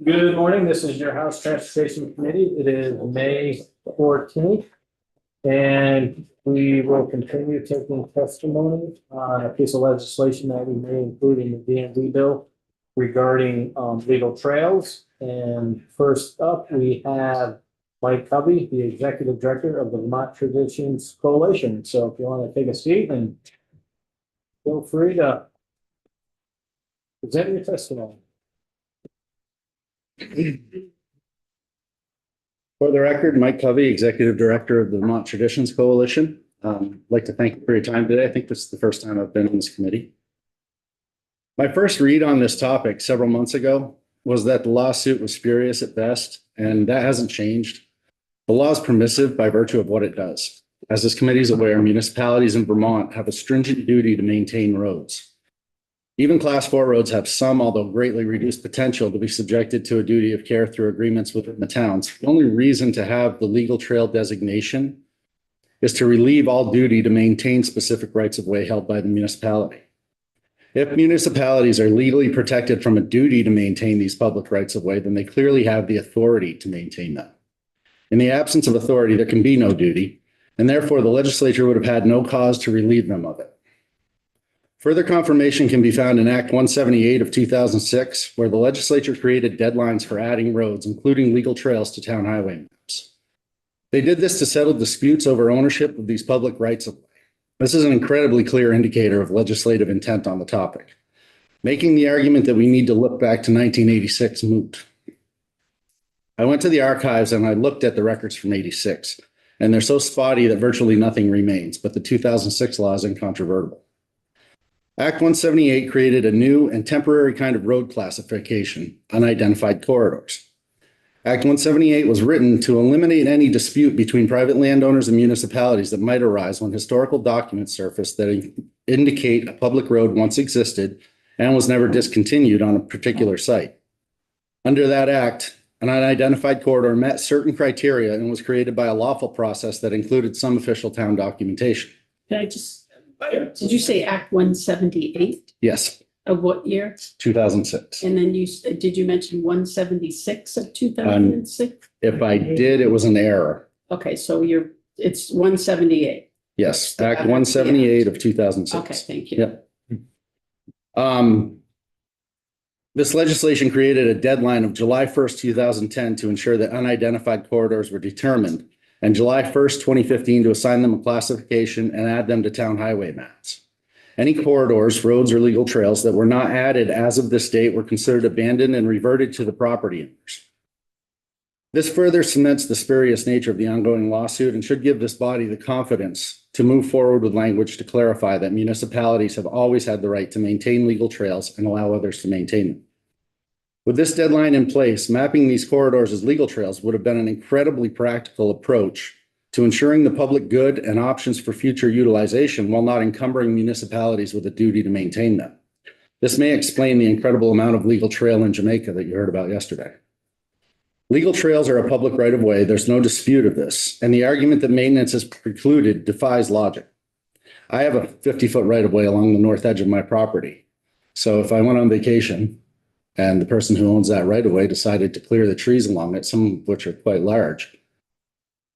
Good morning. This is your House Transportation Committee. It is May 14th. And we will continue taking testimony on a piece of legislation that we may include in the DMV bill regarding legal trails. And first up, we have Mike Covey, the Executive Director of the Vermont Traditions Coalition. So if you want to take a seat and feel free to present your testimony. For the record, Mike Covey, Executive Director of the Vermont Traditions Coalition. I'd like to thank you for your time today. I think this is the first time I've been in this committee. My first read on this topic several months ago was that the lawsuit was spurious at best, and that hasn't changed. The law is permissive by virtue of what it does. As this committee is aware, municipalities in Vermont have a stringent duty to maintain roads. Even Class 4 roads have some, although greatly reduced, potential to be subjected to a duty of care through agreements within the towns. The only reason to have the legal trail designation is to relieve all duty to maintain specific rights of way held by the municipality. If municipalities are legally protected from a duty to maintain these public rights of way, then they clearly have the authority to maintain them. In the absence of authority, there can be no duty, and therefore the legislature would have had no cause to relieve them of it. Further confirmation can be found in Act 178 of 2006, where the legislature created deadlines for adding roads, including legal trails, to town highway maps. They did this to settle disputes over ownership of these public rights of way. This is an incredibly clear indicator of legislative intent on the topic, making the argument that we need to look back to 1986 moot. I went to the archives and I looked at the records from '86, and they're so spotty that virtually nothing remains, but the 2006 law is incontrovertible. Act 178 created a new and temporary kind of road classification, unidentified corridors. Act 178 was written to eliminate any dispute between private landowners and municipalities that might arise when historical documents surface that indicate a public road once existed and was never discontinued on a particular site. Under that act, an unidentified corridor met certain criteria and was created by a lawful process that included some official town documentation. Did you say Act 178 Yes, of what year? 2006. And then did you mention 176 of 2006? If I did, it was an error. Okay, so it's 178. Yes, Act 178 of 2006. Okay, thank you. Yep. This legislation created a deadline of July 1st, 2010 to ensure that unidentified corridors were determined, and July 1st, 2015 to assign them a classification and add them to town highway maps. Any corridors, roads, or legal trails that were not added as of this date were considered abandoned and reverted to the property owners. This further cements the spurious nature of the ongoing lawsuit and should give this body the confidence to move forward with language to clarify that municipalities have always had the right to maintain legal trails and allow others to maintain them. With this deadline in place, mapping these corridors as legal trails would have been an incredibly practical approach to ensuring the public good and options for future utilization while not encumbering municipalities with a duty to maintain them. This may explain the incredible amount of legal trail in Jamaica that you heard about yesterday. Legal trails are a public right of way. There's no dispute of this, and the argument that maintenance is precluded defies logic. I have a 50-foot right of way along the north edge of my property. So if I went on vacation and the person who owns that right of way decided to clear the trees along it, some of which are quite large,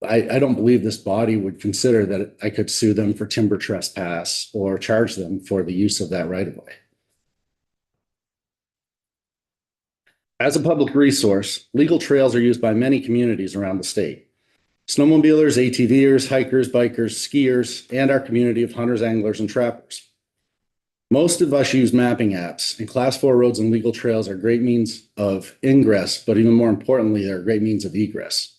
I don't believe this body would consider that I could sue them for timber trespass or charge them for the use of that right of way. As a public resource, legal trails are used by many communities around the state. Snowmobilers, ATVers, hikers, bikers, skiers, and our community of hunters, anglers, and trappers. Most of us use mapping apps, and Class 4 roads and legal trails are great means of ingress, but even more importantly, they're great means of egress.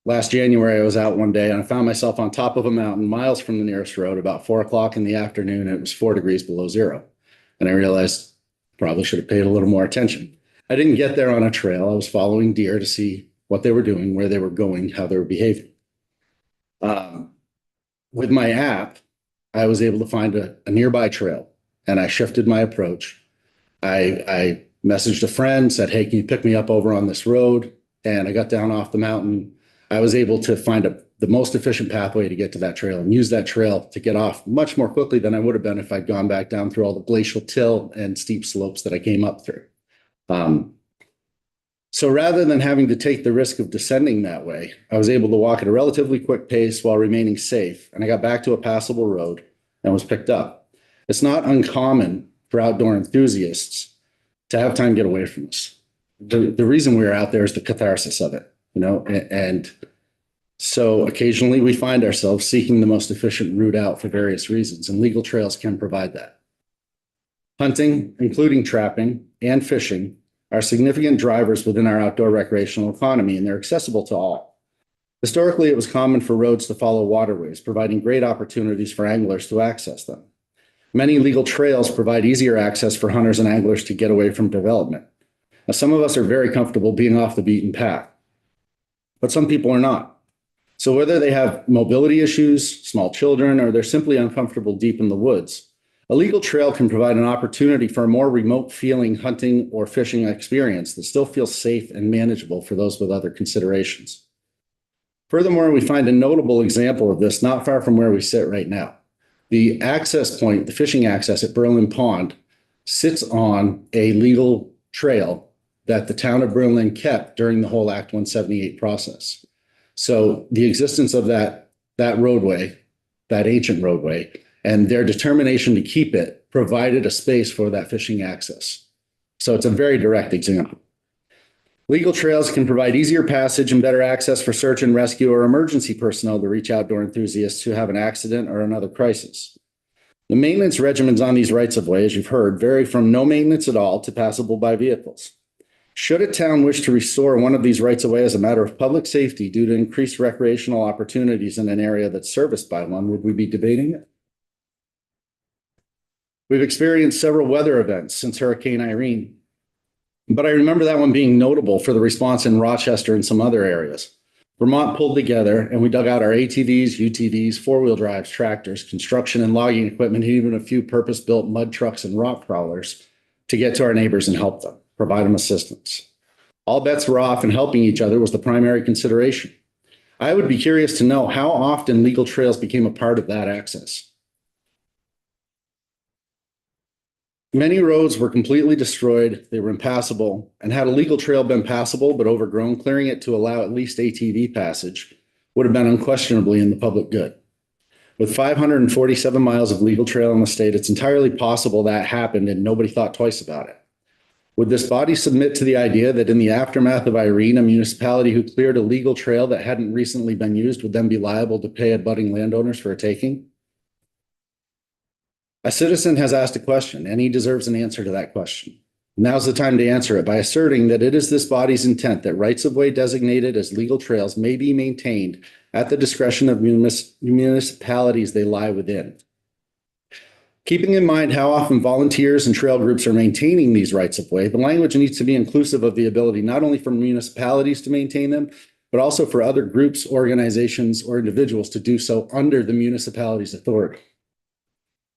Last January, I was out one day and I found myself on top of a mountain miles from the nearest road about 4 o'clock in the afternoon. And it was 4 degrees below zero. And I realized I probably should have paid a little more attention. I didn't get there on a trail. I was following deer to see what they were doing, where they were going, how they were behaving. With my app, I was able to find a nearby trail and I shifted my approach. I messaged a friend, said, hey, can you pick me up over on this road? And I got down off the mountain. I was able to find the most efficient pathway to get to that trail and use that trail to get off much more quickly than I would have been if I'd gone back down through all the glacial till and steep slopes that I came up through. So rather than having to take the risk of descending that way, I was able to walk at a relatively quick pace while remaining safe, and I got back to a passable road and was picked up. It's not uncommon for outdoor enthusiasts to have time get away from this. The reason we're out there is the catharsis of it, and so occasionally we find ourselves seeking the most efficient route out for various reasons, and legal trails can provide that. Hunting, including trapping and fishing, are significant drivers within our outdoor recreational economy, and they're accessible to all. Historically, it was common for roads to follow waterways, providing great opportunities for anglers to access them. Many legal trails provide easier access for hunters and anglers to get away from development. Now, some of us are very comfortable being off the beaten path, but some people are not. So whether they have mobility issues, small children, or they're simply uncomfortable deep in the woods, a legal trail can provide an opportunity for a more remote feeling hunting or fishing experience that still feels safe and manageable for those with other considerations. Furthermore, we find a notable example of this not far from where we sit right now. The access point, the fishing access at Berlin Pond, sits on a legal trail that the town of Berlin kept during the whole Act 178 process. So the existence of that roadway, that ancient roadway, and their determination to keep it provided a space for that fishing access. So it's a very direct example. Legal trails can provide easier passage and better access for search and rescue or emergency personnel to reach outdoor enthusiasts who have an accident or another crisis. The maintenance regimens on these rights-of-way, as you've heard, vary from no maintenance at all to passable by vehicles. Should a town wish to restore one of these rights-of-way as a matter of public safety due to increased recreational opportunities in an area that's serviced by one, would we be debating it? We've experienced several weather events since Hurricane Irene, but I remember that one being notable for the response in Rochester and some other areas. Vermont pulled together and we dug out our ATVs, UTVs, four-wheel drives, tractors, construction and logging equipment, and even a few purpose-built mud trucks and rock crawlers to get to our neighbors and help them, provide them assistance. All bets were off, and helping each other was the primary consideration. I would be curious to know how often legal trails became a part of that access. Many roads were completely destroyed, they were impassable, and had a legal trail been passable but overgrown, clearing it to allow at least ATV passage would have been unquestionably in the public good. With 547 miles of legal trail in the state, it's entirely possible that happened and nobody thought twice about it. Would this body submit to the idea that in the aftermath of Irene, a municipality who cleared a legal trail that hadn't recently been used would then be liable to pay abutting landowners for a taking? A citizen has asked a question, and he deserves an answer to that question. Now's the time to answer it by asserting that it is this body's intent that rights-of-way designated as legal trails may be maintained at the discretion of municipalities they lie within. Keeping in mind how often volunteers and trail groups are maintaining these rights-of-way, the language needs to be inclusive of the ability not only for municipalities to maintain them, but also for other groups, organizations, or individuals to do so under the municipality's authority.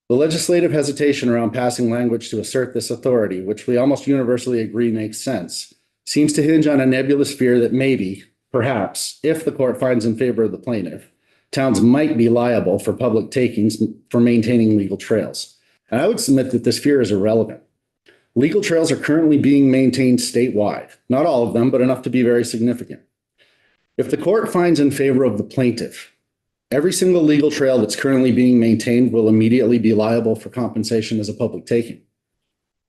The legislative hesitation around passing language to assert this authority, which we almost universally agree makes sense, seems to hinge on a nebulous fear that maybe, perhaps, if the court finds in favor of the plaintiff, towns might be liable for public takings for maintaining legal trails. And I would submit that this fear is irrelevant. Legal trails are currently being maintained statewide, not all of them, but enough to be very significant. If the court finds in favor of the plaintiff, every single legal trail that's currently being maintained will immediately be liable for compensation as a public taking.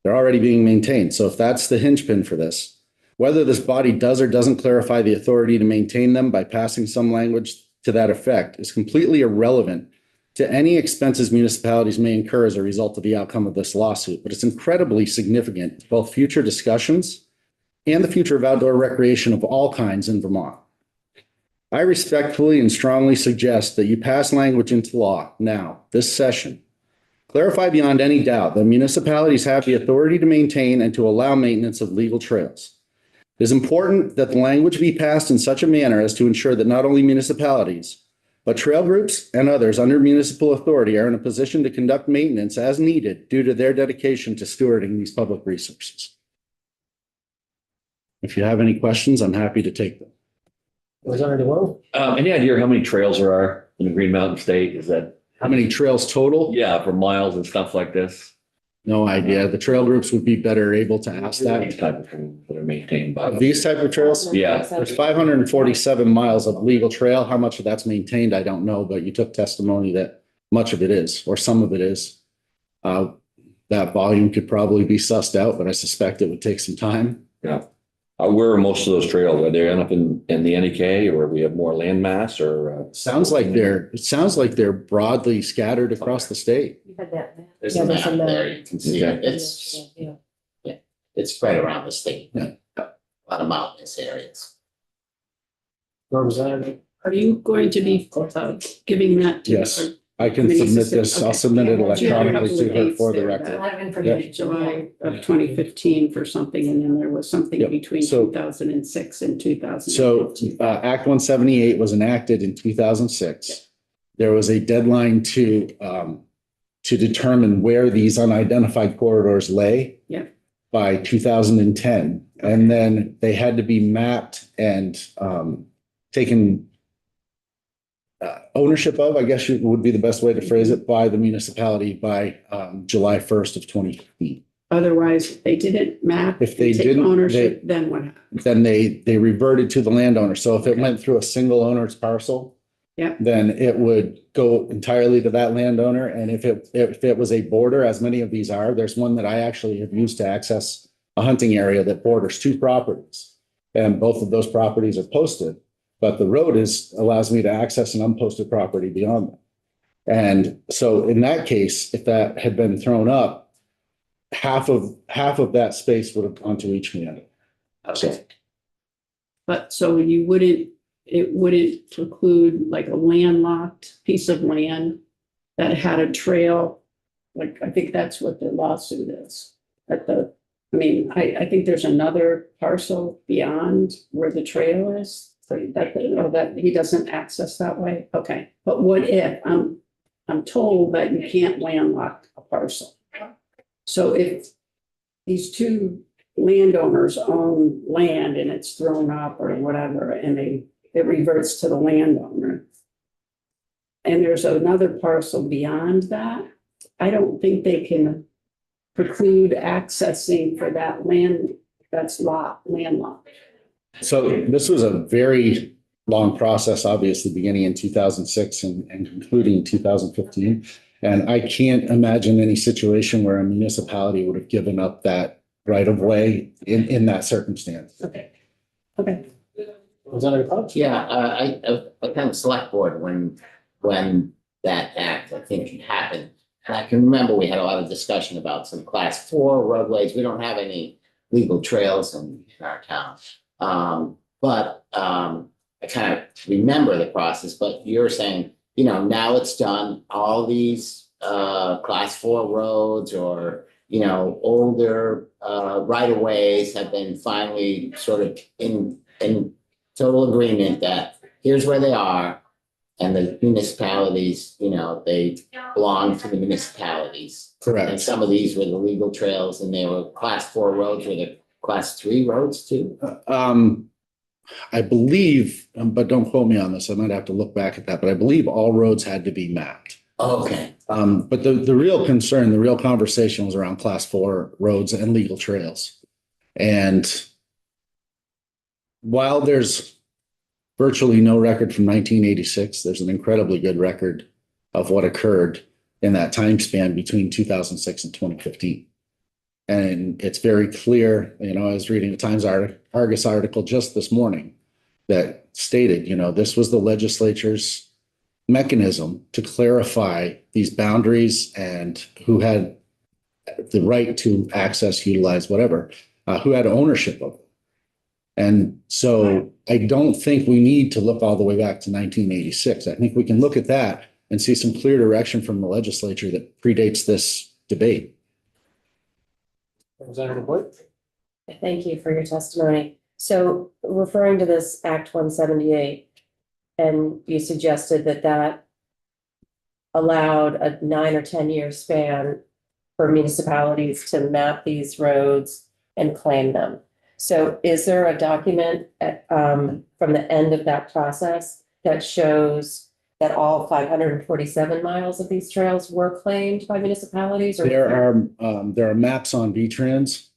They're already being maintained. So if that's the hinge pin for this, whether this body does or doesn't clarify the authority to maintain them by passing some language to that effect is completely irrelevant to any expenses municipalities may incur as a result of the outcome of this lawsuit. But it's incredibly significant to both future discussions and the future of outdoor recreation of all kinds in Vermont. I respectfully and strongly suggest that you pass language into law now, this session. Clarify beyond any doubt that municipalities have the authority to maintain and to allow maintenance of legal trails. It is important that the language be passed in such a manner as to ensure that not only municipalities, but trail groups and others under municipal authority are in a position to conduct maintenance as needed due to their dedication to stewarding these public resources. If you have any questions, I'm happy to take them. Representative Lowe? Any idea how many trails there are in the Green Mountain State? Is that, How many trails total? yeah, for miles and stuff like this? No idea. The trail groups would be better able to ask These that. type of things that are maintained by. These type of trails? Yeah. There's 547 miles of legal trail. How much of that's maintained, I don't know, but you took testimony that much of it is, or some of it is. That volume could probably be sussed out, but I suspect it would take some time. Where are most of those trails? Are they end up in the NEK or we have more land mass or? It sounds like they're broadly scattered across the state. You had that. There's Yeah, a there's map a map. there, you can see it, it's spread around the state. Yeah. A lot of mountainous areas. Representative? Are you going to be giving that to? Yes. or I can Committee submit system, this. I'll okay. submit it Yeah, electronically to her for the there, A record. lot of information. July of 2015 for something, and then there was something Yep. between So- 2006 and 2015. So Act 178 was enacted in 2006. There was a deadline to determine where these unidentified corridors lay. Yeah. By 2010. And then they had to be mapped and taken ownership of, I guess would be the best way to phrase it, by the municipality by July 1st of 2015. Otherwise, if they didn't map. If they and take didn't, Ownership, then what happened? Then they reverted to the landowner. So if it went through a single owner's parcel, Yeah. then it would go entirely to that landowner. And if it was a border, as many of these are, there's one that I actually have used to access a hunting area that borders two properties. And both of those properties are posted, but the road allows me to access an unposted property beyond that. And so in that case, if that had been thrown up, half of that space would have gone to each community. Okay. But so it wouldn't preclude like a landlocked piece of land that had a trail. Like, I think that's what the lawsuit is. I think there's another parcel beyond where the trail is. So that he doesn't access that way. Okay, but what if I'm told that you can't landlock a parcel? So if these two landowners own land and it's thrown up or whatever, and it reverts to the landowner. And there's another parcel beyond that, I don't think they can preclude accessing for that land that's landlocked. So this was a very long process, obviously beginning in 2006 and concluding in 2015. And I can't imagine any situation where a municipality would have given up that right of way in that circumstance. Okay. Representative Cox? Yeah, I attended select board when that act, I think, happened. And I can remember we had a lot of discussion about some class 4 roadways. We don't have any legal trails in our town. But I kind of remember the process, but you're saying, now it's done, all these class 4 roads or, older right of ways have been finally sort of in total agreement that here's where they are. And the municipalities, they belong to the municipalities. And Correct. some of these were the legal trails and they were class 4 roads, were the class 3 roads too? I believe, but don't quote me on this, I might have to look back at that, but I believe all roads had to be mapped. Okay, But the real concern, the real conversation was around class 4 roads and legal trails. And while there's virtually no record from 1986, there's an incredibly good record of what occurred in that time span between 2006 and 2015. And it's very clear, I was reading the Times Argus article just this morning that stated, this was the legislature's mechanism to clarify these boundaries and who had the right to access, utilize, whatever, who had ownership of them. And so I don't think we need to look all the way back to 1986. I think we can look at that and see some clear direction from the legislature that predates this debate. Representative White? Thank you for your testimony. So referring to this Act 178, and you suggested that allowed a 9 or 10-year span for municipalities to map these roads and claim them. So is there a document from the end of that process that shows that all 547 miles of these trails were claimed by municipalities? Or There are maps on V-Trans.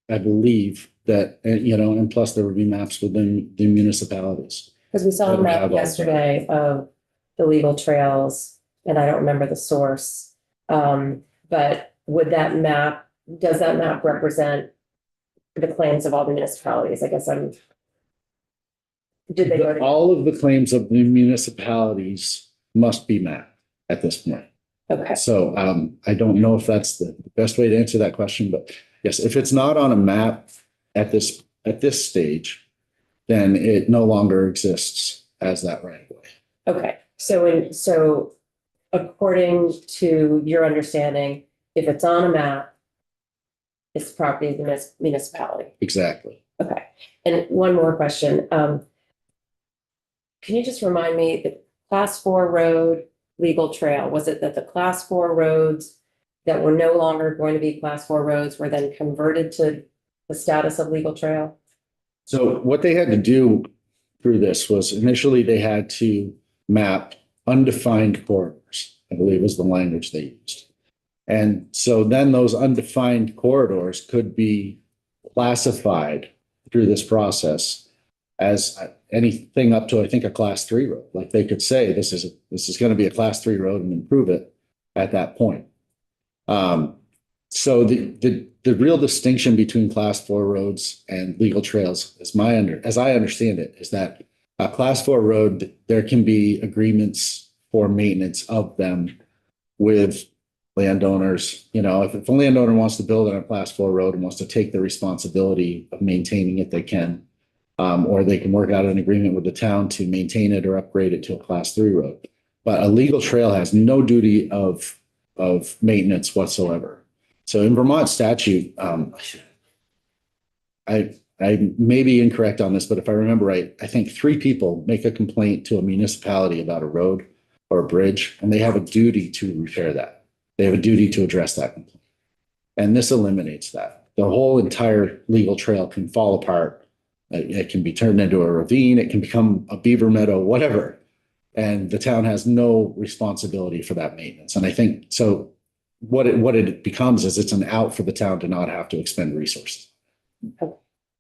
I believe that, and plus there would be maps within the municipalities. because we saw a That map have all that. yesterday of the legal trails, and I don't remember the source. But does that map represent the claims of all the municipalities? I guess did they go to? All of the claims of the municipalities must be mapped at this point. Okay, So I don't know if that's the best way to answer that question, but yes, if it's not on a map at this stage, then it no longer exists as that right of way. okay. So according to your understanding, if it's on a map, it's property of the municipality. Exactly. Okay, and one more question. Can you just remind me, the class 4 road legal trail, was it that the class 4 roads that were no longer going to be class 4 roads were then converted to the status of legal trail? So what they had to do through this was initially they had to map undefined corridors, I believe was the language they used. And so then those undefined corridors could be classified through this process as anything up to, I think, a class 3 road. Like they could say, this is going to be a class 3 road and improve it at that point. So the real distinction between class 4 roads and legal trails, as I understand it, is that a class 4 road, there can be agreements for maintenance of them with landowners. If a landowner wants to build on a class 4 road and wants to take the responsibility of maintaining it, they can. Or they can work out an agreement with the town to maintain it or upgrade it to a class 3 road. But a legal trail has no duty of maintenance whatsoever. So in Vermont statute, I may be incorrect on this, but if I remember right, I think 3 people make a complaint to a municipality about a road or a bridge, and they have a duty to repair that. They have a duty to address that complaint. And this eliminates that. The whole entire legal trail can fall apart. It can be turned into a ravine. It can become a beaver meadow, whatever. And the town has no responsibility for that maintenance. And I think so what it becomes is it's an out for the town to not have to expend resources.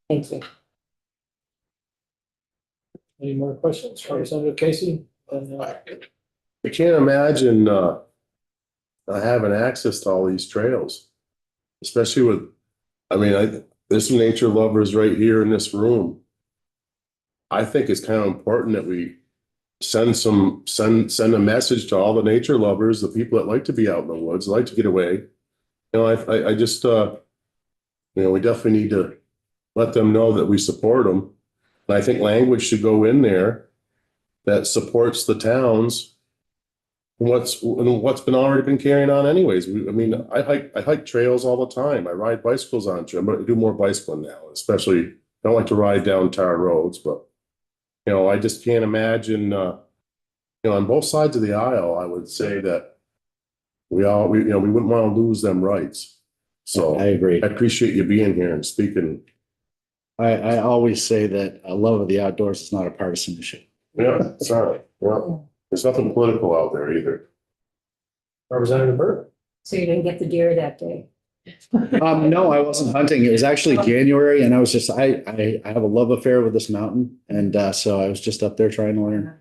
Thank you. Any more questions for Representative Casey? I can't imagine having access to all these trails, especially with, there's some nature lovers right here in this room. I think it's kind of important that we send a message to all the nature lovers, the people that like to be out in the woods, like to get away. I just, we definitely need to let them know that we support them. And I think language should go in there that supports the towns. What's been already been carrying on anyways. I hike trails all the time. I ride bicycles on trails. I'm going to do more bicycling now, especially I don't like to ride down tar roads, but I just can't imagine, on both sides of the aisle, I would say that we wouldn't want to lose them rights. So I agree. I appreciate you being here and speaking. I always say that a love of the outdoors is not a partisan issue. Yeah, sorry. Yeah. There's nothing political out there either. Representative Burke? So you didn't get the deer that day? No, I wasn't hunting. It was actually January, and I was just I have a love affair with this mountain, and so I was just up there trying to learn.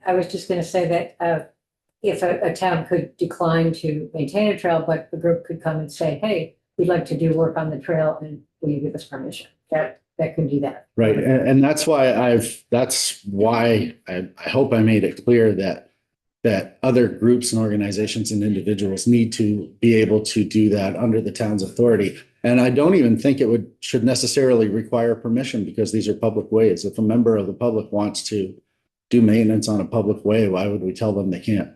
I was just gonna say that if a town could decline to maintain a trail, but the group could come and say, hey, we'd like to do work on the trail and will you give us permission? That could do that. Right, and that's why I hope I made it clear that other groups and organizations and individuals need to be able to do that under the town's authority. And I don't even think should necessarily require permission because these are public ways. If a member of the public wants to do maintenance on a public way, why would we tell them they can't?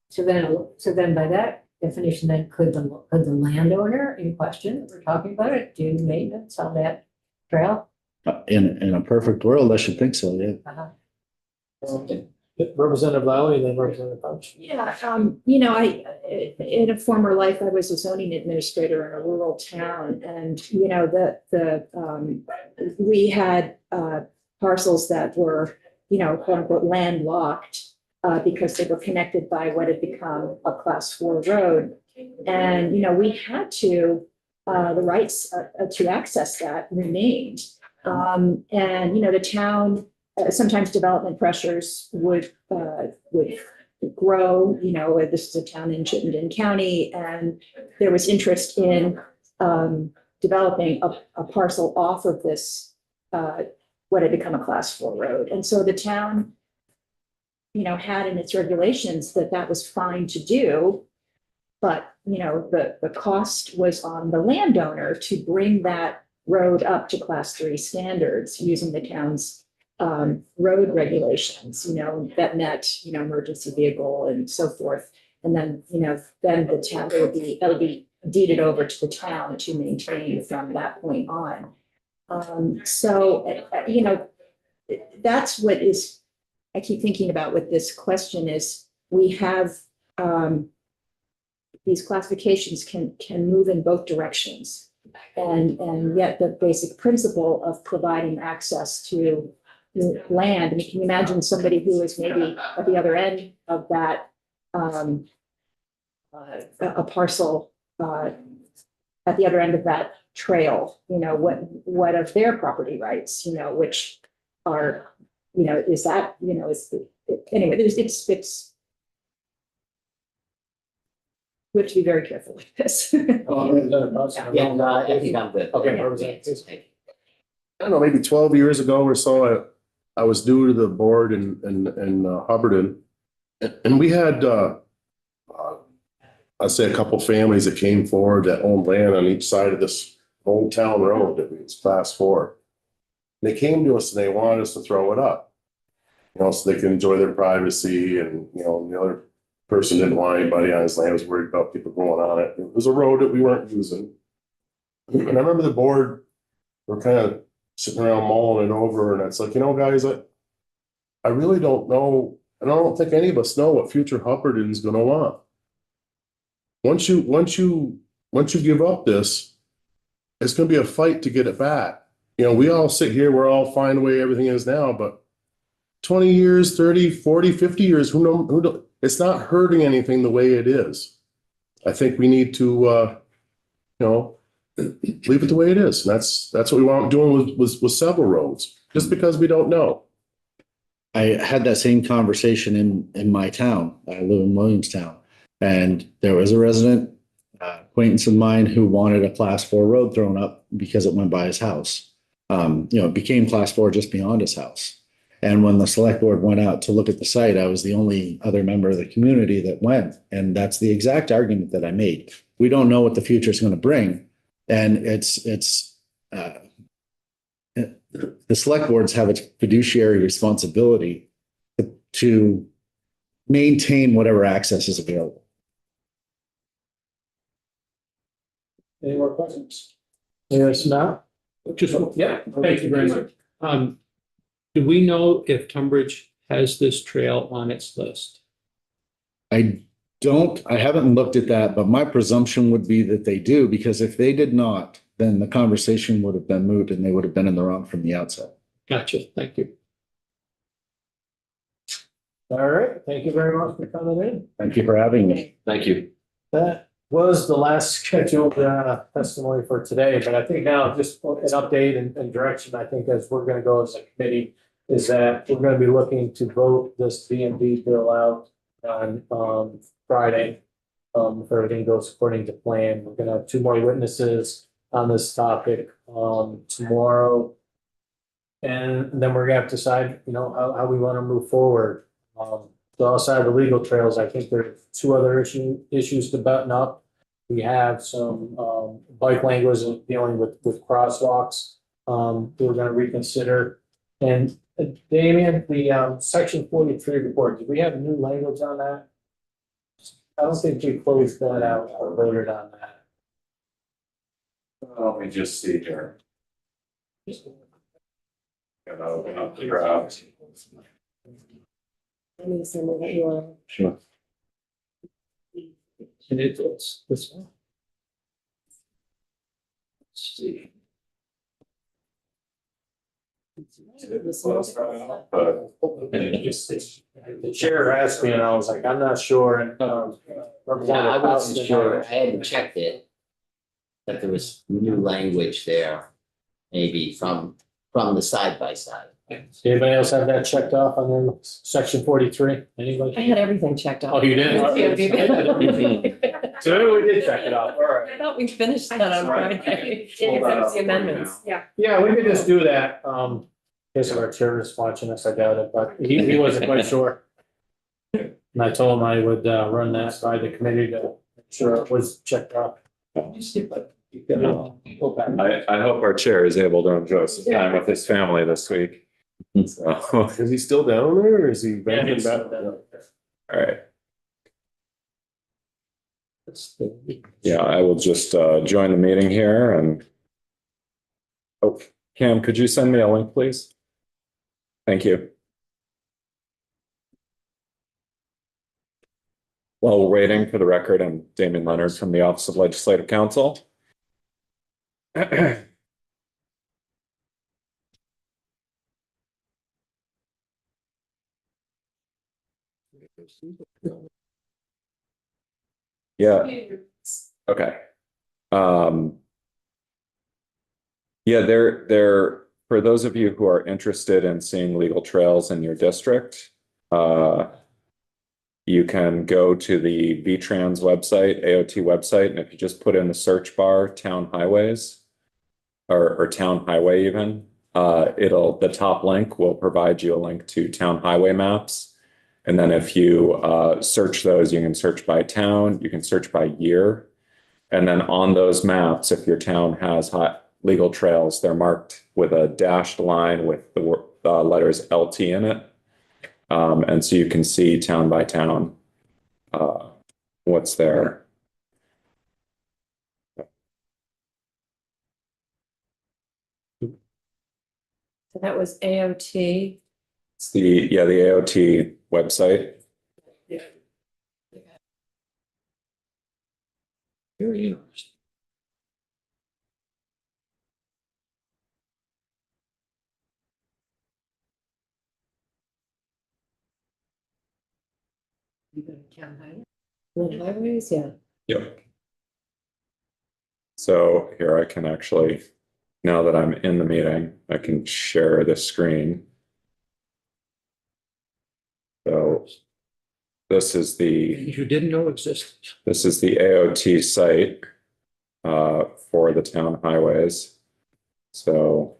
So then by that definition, then could the landowner in question that we're talking about it do maintenance on that trail? In a perfect world, I should think so, yeah. Uh-huh. Representative Lally and then Representative Fauch. Yeah, you know, in a former life, I was a zoning administrator in a rural town and, you know, we had, parcels that were, you know, quote unquote landlocked, because they were connected by what had become a class 4 road. And, you know, we had to, the rights to access that remained. And, you know, the town, sometimes development pressures would grow, you know, this is a town in Chittenden County, and there was interest in developing a parcel off of this, what had become a class 4 road. And so the town, you know, had in its regulations that that was fine to do, but, you know, the cost was on the landowner to bring that road up to class 3 standards using the town's road regulations, you know, that met, you know, emergency vehicle and so forth. And then, you know, then the town, that would be deeded over to the town to maintain from that point on. So, you know, that's what is, I keep thinking about with this question is we have, these classifications can move in both directions. And yet the basic principle of providing access to land, I mean, can you imagine somebody who is maybe at the other end of that, a parcel, at the other end of that trail, you know, what of their property rights, you know, which are, you know, is that, you know, anyway, it's, we have to be very careful with this. Representative Fauch. Yeah, no, I think I'm good. Okay, Yeah, Representative. thank you. I don't know, maybe 12 years ago or so, I was new to the board in Hubbardton. And we had, I'd say a couple families that came forward that owned land on each side of this old town road that was class 4. They came to us and they wanted us to throw it up, you know, so they could enjoy their privacy, and, you know, the other person didn't want anybody on his land, was worried about people going on it. It was a road that we weren't using. And I remember the board were kind of sitting around mulling it over, and it's like, you know, guys, I really don't know, and I don't think any of us know what future Hubbardton's gonna want. Once you give up this, it's gonna be a fight to get it back. You know, we all sit here, we're all fine the way everything is now, but 20 years, 30, 40, 50 years, who knows? It's not hurting anything the way it is. I think we need to, you know, leave it the way it is. And that's what we want doing with several roads, just because we don't know. I had that same conversation in my town. I live in Williamstown, and there was a resident, acquaintance of mine, who wanted a class 4 road thrown up because it went by his house. You know, it became class 4 just beyond his house. And when the select board went out to look at the site, I was the only other member of the community that went. And that's the exact argument that I made. We don't know what the future is going to bring. And the select boards have a fiduciary responsibility to maintain whatever access is available. Any more questions? Yes, now? Just, Yeah. thank you very much. Do we know if Tunbridge has this trail on its list? I haven't looked at that, but my presumption would be that they do, because if they did not, then the conversation would have been moot and they would have been in the wrong from the outset. Gotcha, thank you. All right, thank you very much for coming in. Thank you for having me. Thank you. That was the last scheduled testimony for today, but I think now just an update and direction, I think, as we're gonna go as a committee, is that we're gonna be looking to vote this B and B bill out on Friday. If everything goes according to plan, we're gonna have 2 more witnesses on this topic tomorrow. And then we're gonna have to decide, you know, how we wanna move forward. So outside of the legal trails, I think there are 2 other issues to button up. We have some bike language dealing with crosswalks. We're gonna reconsider. And Damian, the section 43 report, do we have new language on that? I don't think we closed that out or voted on that. Let me just see here. Gonna open up the draft. Let me send you that URL. Sure. And it's this one. Let's see. The chair asked me and I was like, I'm not sure. And, Yeah, I Representative wasn't Houston- sure, I hadn't checked it. That there was new language there, maybe from the side by side. Anybody else have that checked off on their section 43? Anybody? I had everything checked out. Oh, you did? So maybe we did check it off. All right. I thought we finished that on Friday. Except the amendments. Yeah, we could just do that. In case our chair is watching us, I doubt it, but he wasn't quite sure. And I told him I would run that by the committee to make sure it was checked off. I hope our chair is able to enjoy some time with his family this week. So, Is he still down there or is he? Yeah, he's- all right. Yeah, I will just join the meeting here and. Oh, Cam, could you send me a link, please? Thank you. While we're waiting for the record, I'm Damon Leonard from the Office of Legislative Counsel. Yeah, okay. Yeah, for those of you who are interested in seeing legal trails in your district, you can go to the VTrans website, AOT website, and if you just put in the search bar, town highways, or town highway even, the top link will provide you a link to town highway maps. And then if you search those, you can search by town, you can search by year. And then on those maps, if your town has legal trails, they're marked with a dashed line with the letters LT in it. And so you can see town by town what's there. So that was AOT. It's the AOT website. Very interesting. The highways, yeah. Yep. So here I can actually, now that I'm in the meeting, I can share the screen. So this is the You didn't know existed. AOT site for the town highways. So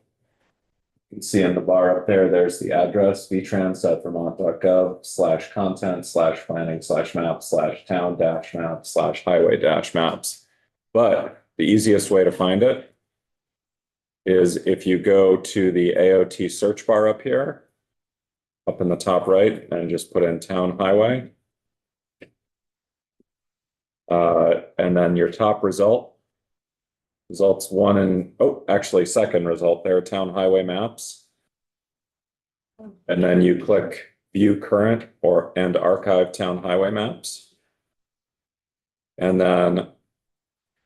you can see in the bar up there, there's the address, vtrans.vermont.gov/content/planning/map/town-map/highway-maps. But the easiest way to find it is if you go to the AOT search bar up here, up in the top right, and just put in town highway. And then your top results second result there, town highway maps. And then you click view current and archive town highway maps. And then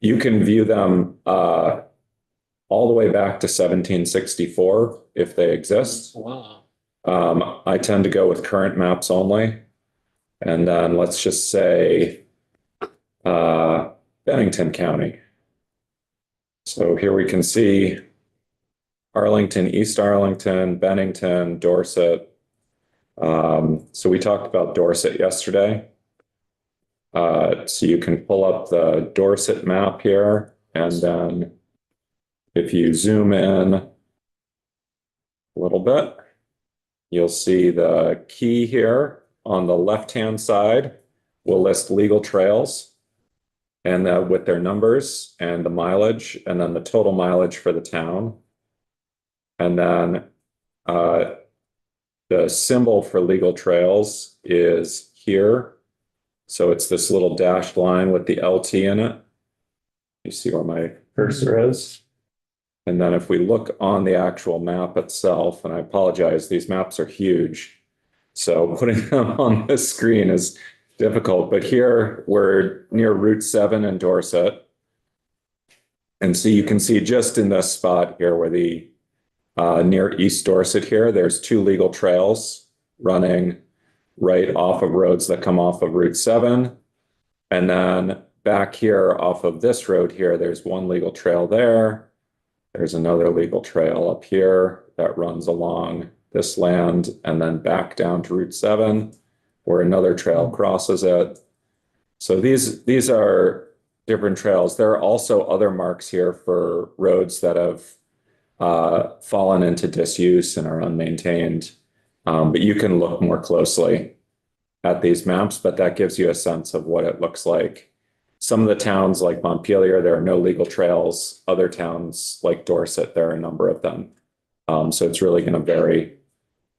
you can view them all the way back to 1764 if they exist. Wow. I tend to go with current maps only. And then let's just say Bennington County. So here we can see Arlington, East Arlington, Bennington, Dorset. So we talked about Dorset yesterday. So you can pull up the Dorset map here, and then if you zoom in a little bit, you'll see the key here on the left-hand side will list legal trails and with their numbers and the mileage, and then the total mileage for the town. And then the symbol for legal trails is here. So it's this little dashed line with the LT in it. You see where my cursor is? And then if we look on the actual map itself, and I apologize, these maps are huge. So putting them on this screen is difficult, but here we're near Route 7 in Dorset. And so you can see just in this spot here where the near East Dorset here, there's two legal trails running right off of roads that come off of Route 7. And then back here off of this road here, there's one legal trail there. There's another legal trail up here that runs along this land and then back down to Route 7 where another trail crosses it. So these are different trails. There are also other marks here for roads that have fallen into disuse and are unmaintained. But you can look more closely at these maps, but that gives you a sense of what it looks like. Some of the towns like Montpelier, there are no legal trails. Other towns like Dorset, there are a number of them. So it's really going to vary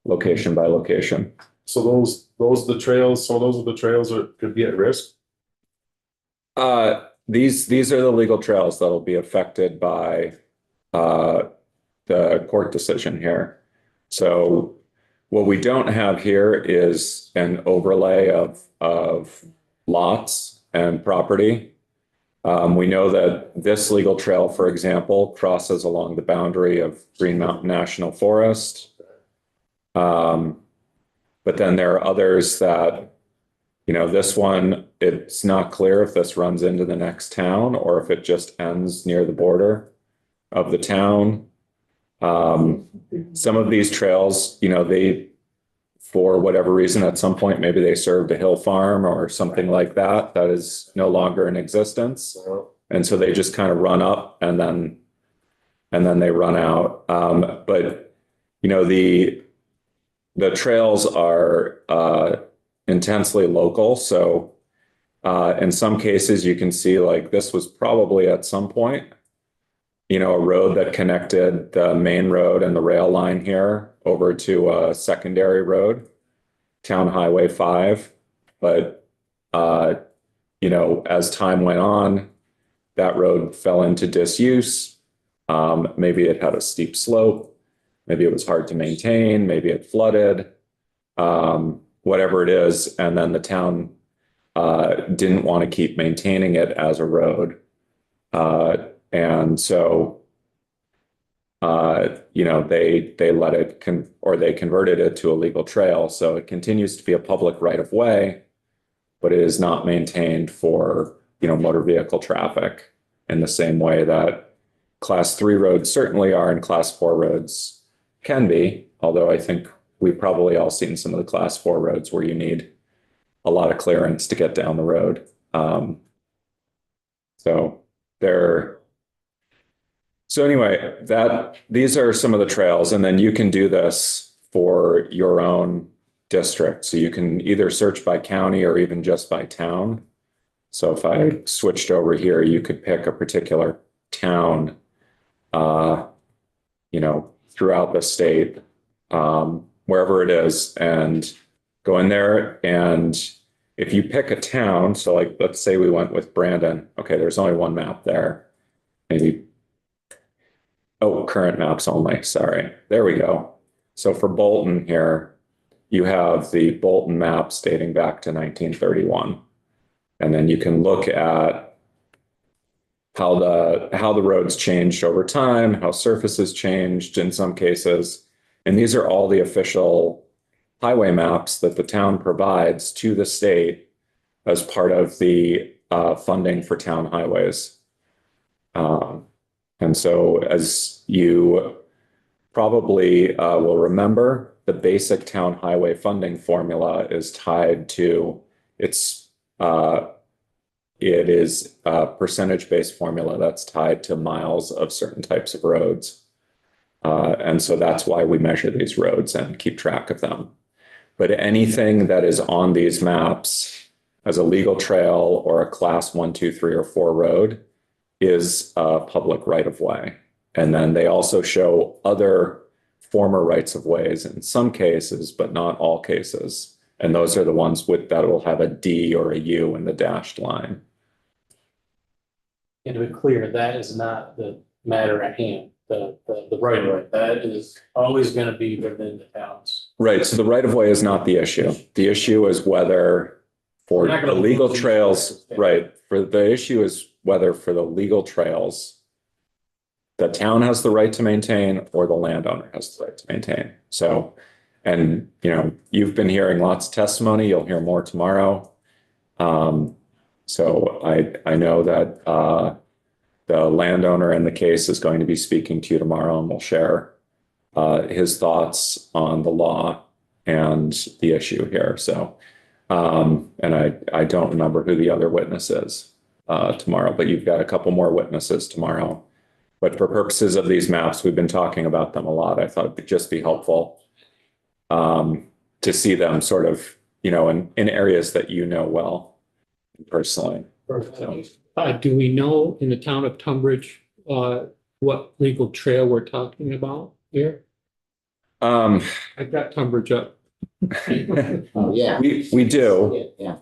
location by location. So those are the trails, some of those are the trails that could be at risk? These are the legal trails that'll be affected by the court decision here. So what we don't have here is an overlay of lots and property. We know that this legal trail, for example, crosses along the boundary of Green Mountain National Forest. But then there are others that, this one, it's not clear if this runs into the next town or if it just ends near the border of the town. Some of these trails, they, for whatever reason, at some point, maybe they served a hill farm or something like that, that is no longer in existence. And so they just kind of run up and then they run out. But, the trails are intensely local. So in some cases, you can see like this was probably at some point, a road that connected the main road and the rail line here over to a secondary road, Town Highway 5. But, as time went on, that road fell into disuse. Maybe it had a steep slope. Maybe it was hard to maintain. Maybe it flooded, whatever it is. And then the town didn't want to keep maintaining it as a road. And so, they let it they converted it to a legal trail. So it continues to be a public right of way, but it is not maintained for, motor vehicle traffic in the same way that Class 3 roads certainly are and Class 4 roads can be. Although I think we've probably all seen some of the Class 4 roads where you need a lot of clearance to get down the road. So anyway, these are some of the trails, and then you can do this for your own district. So you can either search by county or even just by town. So if I switched over here, you could pick a particular town, throughout the state, wherever it is, and go in there. And if you pick a town, so like, let's say we went with Brandon. Okay, there's only one map there. Maybe, current maps only, sorry. There we go. So for Bolton here, you have the Bolton maps dating back to 1931. And then you can look at how the roads changed over time, how surfaces changed in some cases. And these are all the official highway maps that the town provides to the state as part of the funding for town highways. And so as you probably will remember, the basic town highway funding formula is tied to it is a percentage-based formula that's tied to miles of certain types of roads. And so that's why we measure these roads and keep track of them. But anything that is on these maps as a legal trail or a class 1, 2, 3, or 4 road is a public right of way. And then they also show other former rights of ways in some cases, but not all cases. And those are the ones that will have a D or a U in the dashed line. And to be clear, that is not the matter at hand. the right of way. That is always gonna be within the towns. Right, so the right of way is not the issue. The issue is whether for We're not the gonna legal lose these trails, places. right, for the issue is whether for the legal trails, the town has the right to maintain or the landowner has the right to maintain. So, and you know, you've been hearing lots of testimony, you'll hear more tomorrow. So I know that the landowner in the case is going to be speaking to you tomorrow and will share his thoughts on the law and the issue here. So, and I don't remember who the other witness is tomorrow, but you've got a couple more witnesses tomorrow. But for purposes of these maps, we've been talking about them a lot. I thought it'd just be helpful to see them sort of, you know, in areas that you know well personally. Do we know in the town of Tunbridge, what legal trail we're talking about here? I've got Tunbridge up. Oh, yeah. We do. Yeah.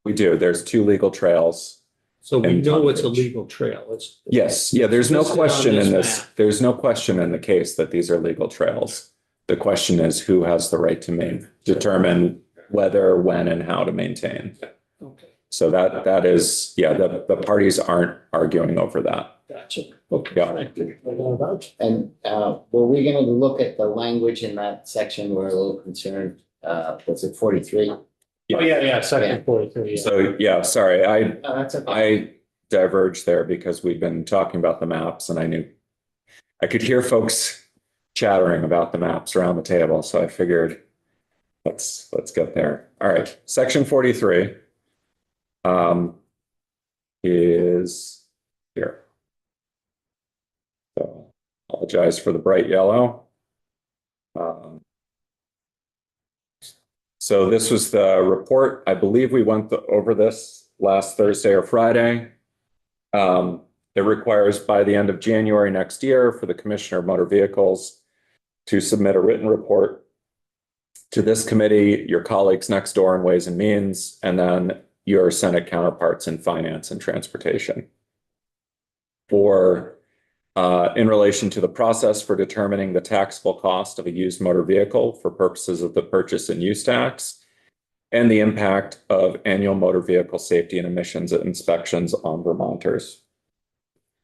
We do. There's 2 legal trails. So we In know it's a Tunbridge. legal trail. It's. Yes, yeah, there's no Listed on question in this this, map. there's no question in the case that these are legal trails. The question is who has the right to determine whether, when, and how to maintain. Okay, So that is, yeah, the parties aren't arguing over that. gotcha. Okay. Yeah. Thank you. And were we gonna look at the language in that section? We're a little concerned, was it 43? Oh, yeah, section 43. Yeah. So, yeah, sorry, Oh, that's okay. I diverged there because we've been talking about the maps and I knew I could hear folks chattering about the maps around the table. So I figured let's get there. All right. Section 43 is here. So apologize for the bright yellow. So this was the report. I believe we went over this last Thursday or Friday. It requires by the end of January next year for the Commissioner of Motor Vehicles to submit a written report to this committee, your colleagues next door in Ways and Means, and then your Senate counterparts in Finance and Transportation. In relation to the process for determining the taxable cost of a used motor vehicle for purposes of the purchase and use tax, and the impact of annual motor vehicle safety and emissions inspections on Vermonters.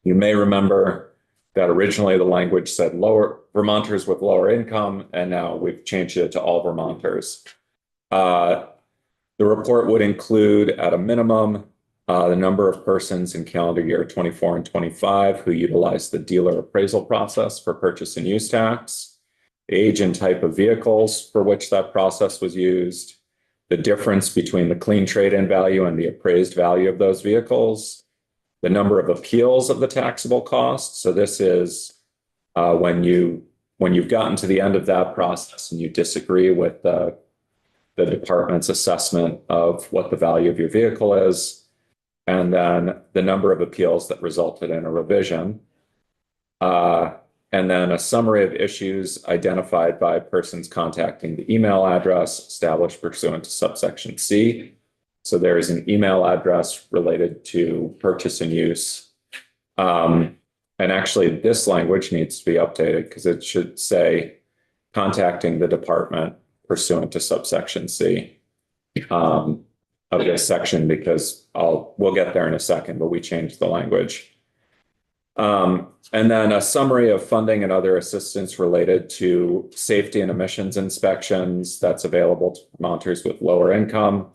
You may remember that originally the language said lower Vermonters with lower income, and now we've changed it to all Vermonters. The report would include at a minimum the number of persons in calendar year 24 and 25 who utilize the dealer appraisal process for purchase and use tax, the age and type of vehicles for which that process was used, the difference between the clean trade-in value and the appraised value of those vehicles, the number of appeals of the taxable cost. So this is when you've gotten to the end of that process and you disagree with the department's assessment of what the value of your vehicle is, and then the number of appeals that resulted in a revision, and then a summary of issues identified by persons contacting the email address established pursuant to subsection C. So there is an email address related to purchase and use. And actually this language needs to be updated because it should say contacting the department pursuant to subsection C of this section, because we'll get there in a second, but we changed the language. And then a summary of funding and other assistance related to safety and emissions inspections that's available to Vermonters with lower income,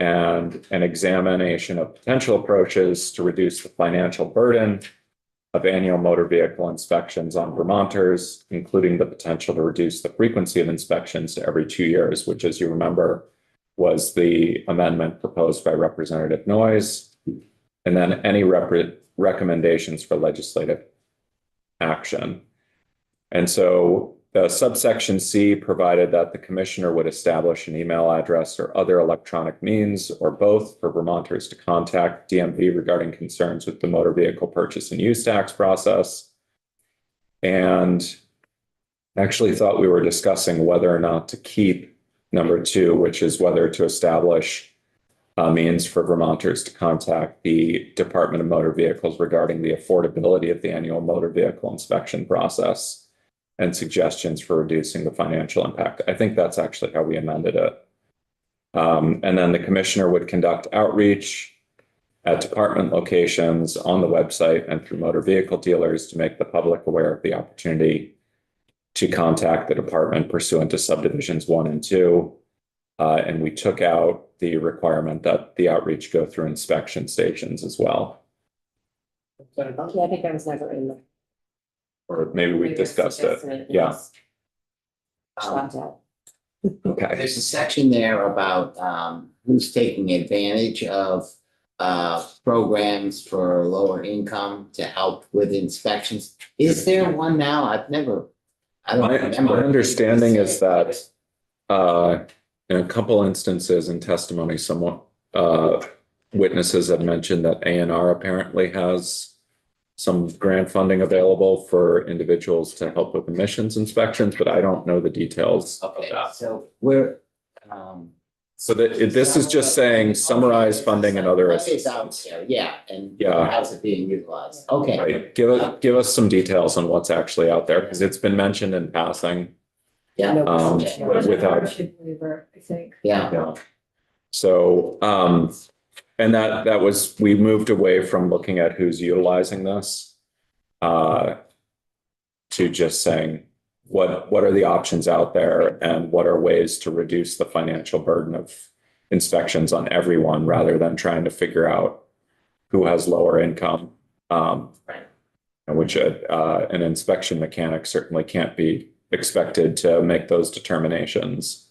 and an examination of potential approaches to reduce the financial burden of annual motor vehicle inspections on Vermonters, including the potential to reduce the frequency of inspections to every 2 years, which, as you remember, was the amendment proposed by Representative Noyes, and then any recommendations for legislative action. And so the subsection C provided that the commissioner would establish an email address or other electronic means, or both, for Vermonters to contact DMV regarding concerns with the motor vehicle purchase and use tax process. And actually thought we were discussing whether or not to keep number 2, which is whether to establish means for Vermonters to contact the Department of Motor Vehicles regarding the affordability of the annual motor vehicle inspection process and suggestions for reducing the financial impact. I think that's actually how we amended it. And then the commissioner would conduct outreach at department locations, on the website, and through motor vehicle dealers to make the public aware of the opportunity to contact the department pursuant to subdivisions 1 and 2. And we took out the requirement that the outreach go through inspection stations as well. Yeah, I think that was never in there. Or maybe we discussed it. Yeah. Okay. There's a section there about who's taking advantage of programs for lower income to help with inspections. Is there one now? I don't remember. My understanding is that in a couple instances in testimony, somewhat witnesses have mentioned that A&R apparently has some grant funding available for individuals to help with emissions inspections, but I don't know the details of Okay, that. so we're So this is just saying summarize funding and other It's out assistance. there, yeah, and Yeah. how's it being utilized? Okay, Right. Give us some details on what's actually out there, because it's been mentioned in passing. yeah, Okay. There was a Without- hardship waiver, I think. yeah. Yeah. So, and that was, we moved away from looking at who's utilizing this, to just saying, what are the options out there and what are ways to reduce the financial burden of inspections on everyone rather than trying to figure out who has lower income. Which an inspection mechanic certainly can't be expected to make those determinations.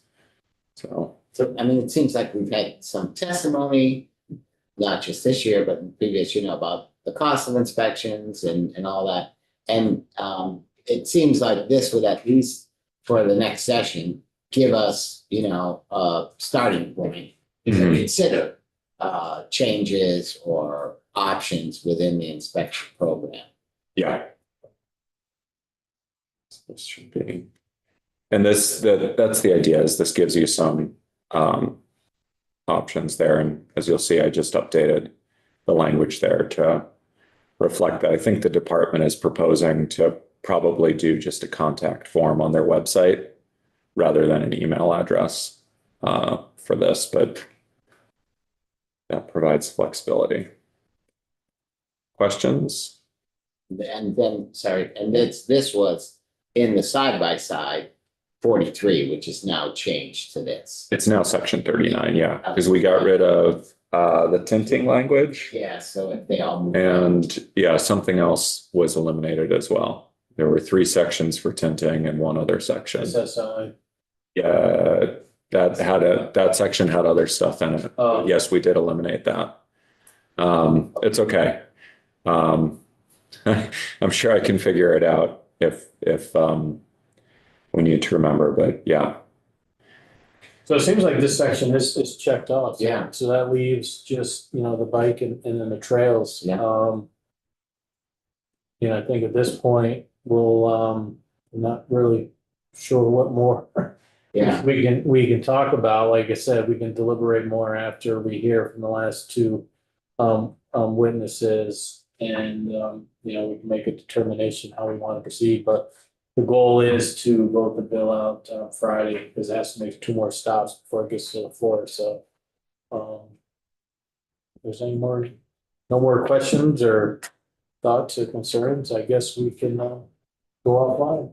So. So, I mean, it seems like we've had some testimony, not just this year, but in previous, about the cost of inspections and all that. And it seems like this would at least for the next session, give us, a starting point to Mhm. consider changes or options within the inspection program. Yeah. This should be. And that's the idea, is this gives you some options there. And as you'll see, I just updated the language there to reflect that. I think the department is proposing to probably do just a contact form on their website rather than an email address for this, but that provides flexibility. Questions? And then, sorry, and this was in the side-by-side 43, which is now changed to this. It's now section 39, yeah, because we got rid of the tinting language. Yeah, so if they all move. And yeah, something else was eliminated as well. There were 3 sections for tinting and 1 other section. SSI. Yeah, that section had other stuff in it. Oh. Yes, we did eliminate that. It's okay. I'm sure I can figure it out if we need to remember, but yeah. So it seems like this section is checked off. Yeah. So that leaves just, the bike and then the trails. Yeah. I think at this point, I'm not really sure what more. Yeah. We can talk about, like I said, we can deliberate more after we hear from the last 2 witnesses. And, we can make a determination how we want to proceed, but the goal is to vote the bill out Friday, because it has to make 2 more stops before it gets to the floor, so. If there's no more questions or thoughts or concerns, I guess we can go offline.